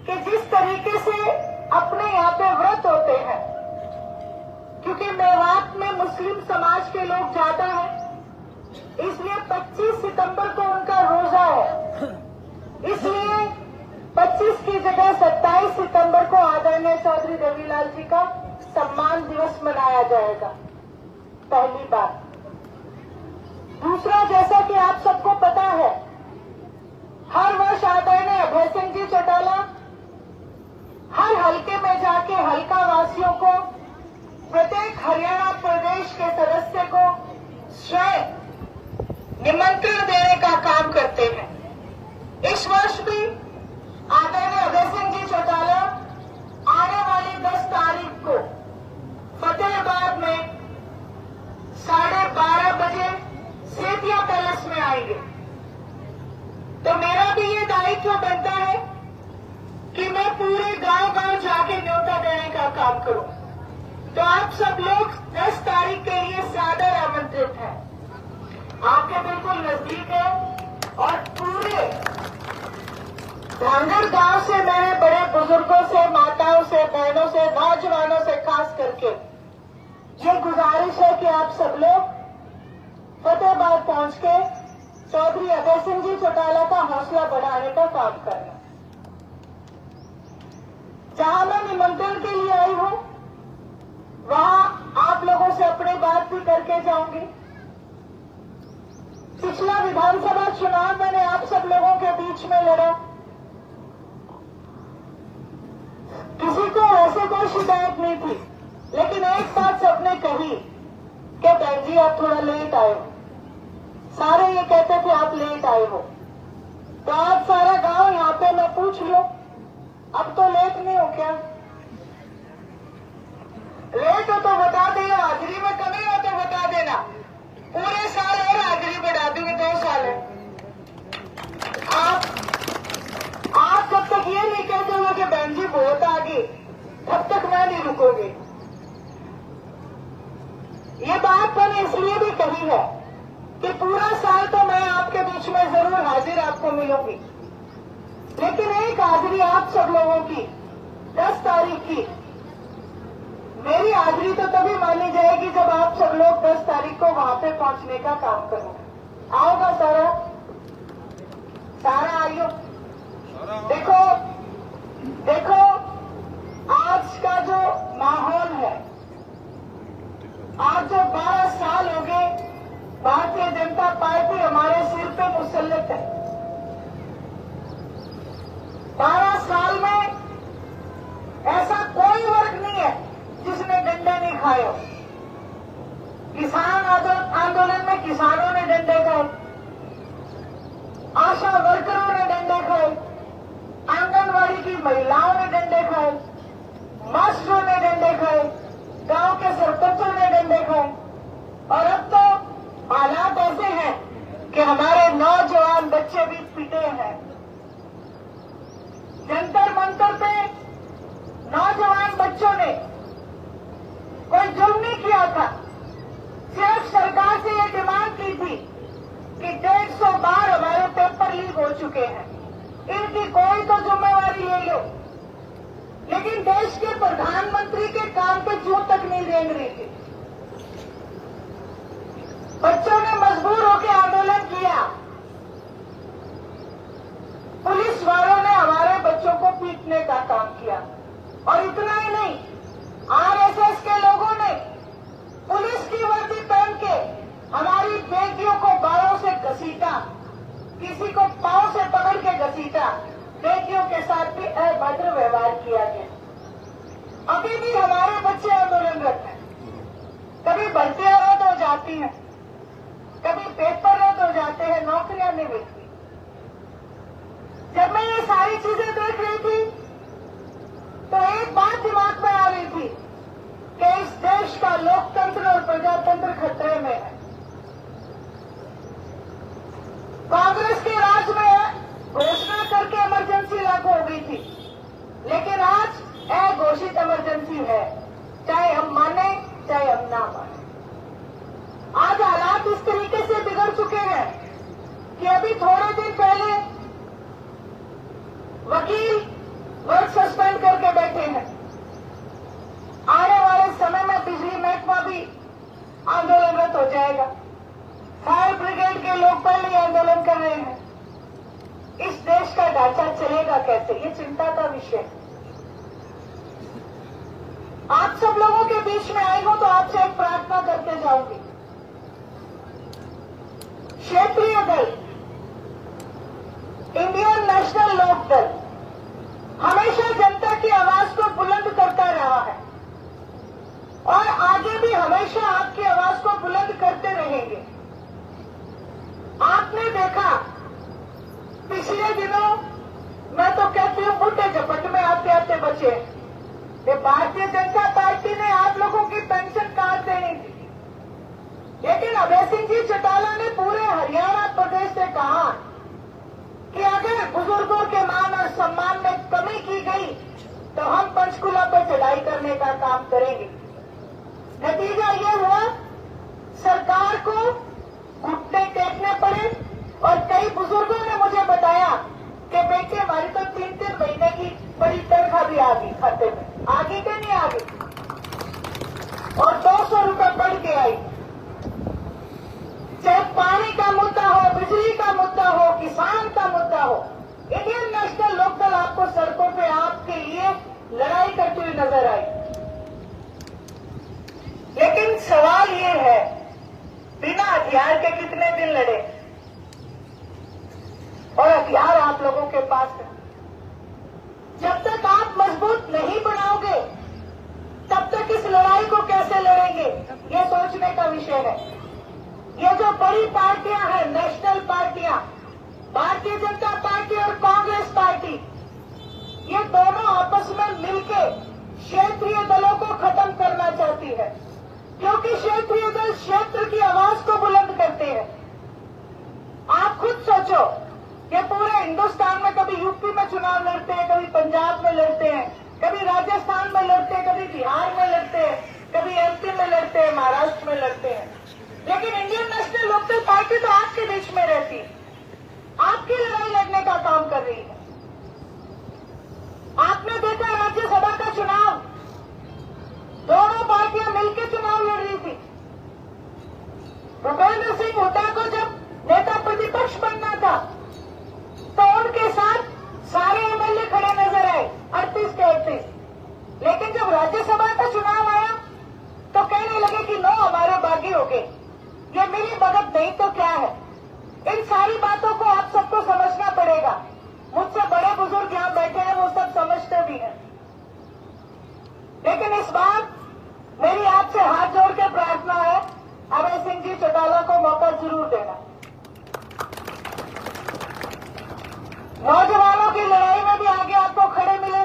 कि जिस तरीके से अपने यहाँ पे व्रत होते हैं, क्योंकि मेवात में मुस्लिम समाज के लोग ज्यादा हैं, इसलिए 25 सितंबर को उनका रोजा है। इसलिए 25 की जगह 27 सितंबर को आदरणीय चौधरी देवीलाल जी का सम्मान दिवस मनाया जाएगा। पहली बात। दूसरा, जैसा कि आप सबको पता है, हर वर्ष आदरणीय अभय सिंह जी चौटाला हर हलके में जाके हलका वासियों को, प्रत्येक हरियाणा प्रदेश के सदस्य को स्वयं निमंत्रण देने का काम करते हैं। इस वर्ष भी आदरणीय अभय सिंह जी चौटाला आने वाली 10 तारीख को फतेहाबाद में 12:30 बजे सेठिया पैलेस में आएंगे। तो मेरा भी ये दायित्व बनता है कि मैं पूरे गांव-गांव जाके न्योता देने का काम करूं। तो आप सब लोग 10 तारीख के लिए सादर आमंत्रित हैं। आपके बिल्कुल नजदीक है और पूरे धांगड़ गांव से मैंने बड़े बुजुर्गों से, माताओं से, बहनों से, नौजवानों से खास करके ये गुजारिश है कि आप सब लोग फतेहाबाद पहुंच के चौधरी अभय सिंह जी चौटाला का हौसला बढ़ाने का काम करना। जहां मैं निमंत्रण के लिए आई हूं, वहां आप लोगों से अपनी बात भी करके जाऊंगी। पिछला विधानसभा चुनाव मैंने आप सब लोगों के बीच में लड़ा। किसी को ऐसे कोई शिकायत नहीं थी, लेकिन एक बात सबने कही कि बहन जी आप थोड़ा लेट आए हो। सारे ये कहते थे आप लेट आए हो। तो आज सारा गांव यहाँ पे मैं पूछ लूं, अब तो लेट नहीं हो क्या? लेट हो तो बता देना, हाजिरी में कमी हो तो बता देना। पूरे साल और हाजिरी बढ़ा दूंगी, 2 साल है। आप जब तक ये नहीं कहते हो कि बहन जी बहुत आगे, तब तक मैं नहीं रुकोगे। ये बात मैंने इसलिए भी कही है कि पूरा साल तो मैं आपके बीच में जरूर हाजिर आपको मिलूंगी, लेकिन एक हाजिरी आप सब लोगों की 10 तारीख की, मेरी हाजिरी तो तभी मानी जाएगी जब आप सब लोग 10 तारीख को वहां पे पहुंचने का काम करोगे। आओगा सारा आइयो। देखो आज का जो माहौल है, आज जो 12 साल हो गए भारतीय जनता पार्टी हमारे सिर पे मुसल्लत है। 12 साल में ऐसा कोई वर्ग नहीं है जिसने डंडे नहीं खाए हो। किसान आंदोलन में किसानों ने डंडे खाए, आशा वर्करों ने डंडे खाए, आंगनवाड़ी की महिलाओं ने डंडे खाए, मास्टरों ने डंडे खाए, गांव के सरपंचों ने डंडे खाए। और अब तो हालात ऐसे हैं कि हमारे नौजवान बच्चे भी पिटे हैं। जंतर मंतर पे नौजवान बच्चों ने कोई जुर्म नहीं किया था, सिर्फ सरकार से ये डिमांड की थी कि 150 बार हमारे पेपर लीक हो चुके हैं, इनकी कोई तो जिम्मेवारी ले लो। लेकिन देश के प्रधानमंत्री के काम पे जूं तक नहीं रेंग रही थी। बच्चों ने मजबूर होकर आंदोलन किया, पुलिस वालों ने हमारे बच्चों को पीटने का काम किया। और इतना ही नहीं, आरएसएस के लोगों ने पुलिस की वर्दी पहन के हमारी बेटियों को बालों से घसीटा, किसी को पांव से पकड़ के घसीटा, बेटियों के साथ भी अभद्र व्यवहार किया गया। अभी भी हमारे बच्चे आंदोलनरत हैं। कभी भर्तियां रद्द हो जाती हैं, कभी पेपर रद्द हो जाते हैं, नौकरियां नहीं मिलती। जब मैं ये सारी चीजें देख रही थी तो एक बात दिमाग में आ रही थी कि इस देश का लोकतंत्र और प्रजातंत्र खतरे में है। कांग्रेस के राज में घोषणा करके इमरजेंसी लागू हो गई थी, लेकिन आज अघोषित इमरजेंसी है, चाहे हम माने चाहे हम ना माने। आज हालात इस तरीके से बिगड़ चुके हैं कि अभी थोड़े दिन पहले वकील ढांचा चलेगा कैसे, ये चिंता का विषय। आप सब लोगों के बीच में आई हूं तो आपसे एक प्रार्थना करके जाऊंगी। क्षेत्रीय दल, इंडियन नेशनल लोक दल हमेशा जनता की आवाज को बुलंद करता रहा है और आगे भी हमेशा आपकी आवाज को बुलंद करते रहेंगे। आपने देखा पिछले दिनों, मैं तो कहती हूं बूटे झपट में आते आते बचे, ये भारतीय जनता पार्टी ने आप लोगों की पेंशन काट देनी थी, लेकिन अभय सिंह जी चौटाला ने पूरे हरियाणा प्रदेश से कहा कि अगर बुजुर्गों के मान और सम्मान में कमी की गई तो हम पंचकुला पर चढ़ाई करने का काम करेंगे। नतीजा ये हुआ, सरकार को घुटने टेकने पड़े और कई बुजुर्गों ने मुझे बताया कि बेटे हमारी तो 3-3 महीने की बड़ी तनख्वाह भी आ गई खाते में, आगे के नहीं आ गई, और 200 रुपए बढ़ के आई। चाहे पानी का मुद्दा हो, बिजली का मुद्दा हो, किसान का मुद्दा हो, इंडियन नेशनल लोक दल आपको सड़कों पे आपके लिए लड़ाई करती हुई नजर आई। लेकिन सवाल ये है, बिना हथियार के कितने दिन लड़े, और हथियार आप लोगों के पास है। जब तक आप मजबूत नहीं बनाओगे तब तक इस लड़ाई को कैसे लड़ेंगे, ये सोचने का विषय है। ये जो बड़ी पार्टियां हैं, नेशनल पार्टियां, भारतीय जनता पार्टी और कांग्रेस पार्टी, ये दोनों आपस में मिलकर क्षेत्रीय दलों को खत्म करना चाहती है, क्योंकि क्षेत्रीय दल क्षेत्र की आवाज को बुलंद करते हैं। आप खुद सोचो, ये पूरे हिंदुस्तान में कभी यूपी में चुनाव लड़ते हैं, कभी पंजाब में लड़ते हैं, कभी राजस्थान में लड़ते हैं, कभी बिहार में लड़ते हैं, कभी एमपी में लड़ते हैं, महाराष्ट्र में लड़ते हैं, लेकिन इंडियन नेशनल लोक दल पार्टी तो आपके बीच में रहती है, आपकी लड़ाई लड़ने का काम कर रही है। आपने देखा राज्यसभा का चुनाव, दोनों पार्टियां मिलकर चुनाव लड़ रही थी। भूपेंद्र सिंह हुड्डा को जब नेता प्रतिपक्ष बनना था तो उनके साथ सारे एमएलए खड़े नजर आए, 38 के 38, लेकिन जब राज्यसभा का चुनाव आया तो कहने लगे कि नो, हमारे बागी हो गए, ये मेरी भगत नहीं तो क्या है। इन सारी बातों को आप सबको समझना पड़ेगा। मुझसे बड़े बुजुर्ग यहां बैठे हैं, वो सब समझते भी हैं, लेकिन इस बार मेरी आपसे हाथ जोड़ के प्रार्थना है, अभय सिंह जी चौटाला को मौका जरूर देना। नौजवानों की लड़ाई में भी आगे आपको खड़े मिले,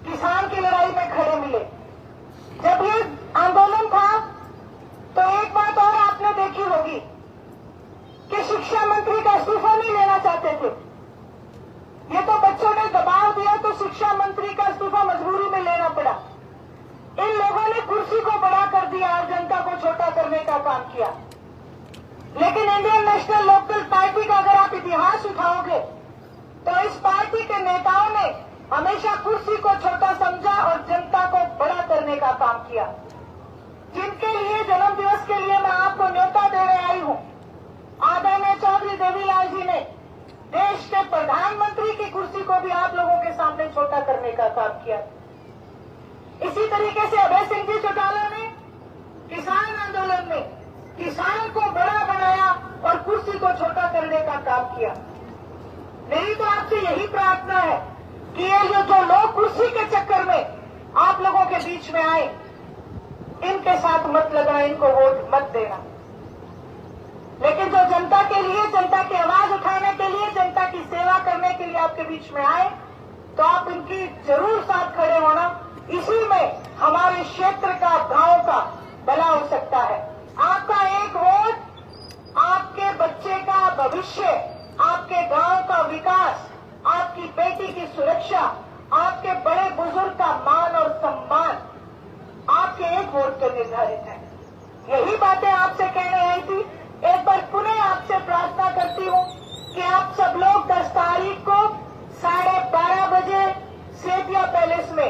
किसान की लड़ाई में खड़े मिले। जब ये आंदोलन था तो एक बात और आपने देखी होगी कि शिक्षा मंत्री का इस्तीफा नहीं लेना चाहते थे। ये तो बच्चों ने दबाव दिया तो शिक्षा मंत्री का इस्तीफा मजबूरी में लेना पड़ा। इन लोगों ने कुर्सी को बड़ा कर दिया और जनता को छोटा करने का काम किया। लेकिन इंडियन नेशनल लोक दल पार्टी का अगर आप इतिहास उठाओगे तो इस पार्टी के नेताओं ने हमेशा कुर्सी को छोटा समझा और जनता को बड़ा करने का काम किया। जिनके लिए जन्म दिवस के लिए मैं आपको न्योता देने आई हूं, आदरणीय चौधरी देवीलाल जी ने देश के प्रधानमंत्री की कुर्सी को भी आप लोगों के सामने छोटा करने का काम किया। इसी तरीके से अभय सिंह जी चौटाला ने किसान आंदोलन में किसान को बड़ा बनाया और कुर्सी को छोटा करने का काम किया। मेरी तो आपसे यही प्रार्थना है कि ये जो लोग कुर्सी के चक्कर में आप लोगों के बीच में आए, इनके साथ मत लगाना, इनको वोट मत देना। लेकिन जो जनता के लिए, जनता की आवाज उठाने के लिए, जनता की सेवा करने के लिए आपके बीच में आए, तो आप इनकी जरूर साथ खड़े होना। इसी में हमारे क्षेत्र का, गांव का भला हो सकता है। आपका एक वोट आपके बच्चे का भविष्य, आपके गांव का विकास, आपकी बेटी की सुरक्षा, आपके बड़े बुजुर्ग का मान और सम्मान आपके एक वोट से निर्धारित है। यही बातें आपसे कहने आई थी। एक बार पुनः आपसे प्रार्थना करती हूं कि आप सब लोग 10 तारीख को 12:30 बजे सेठिया पैलेस में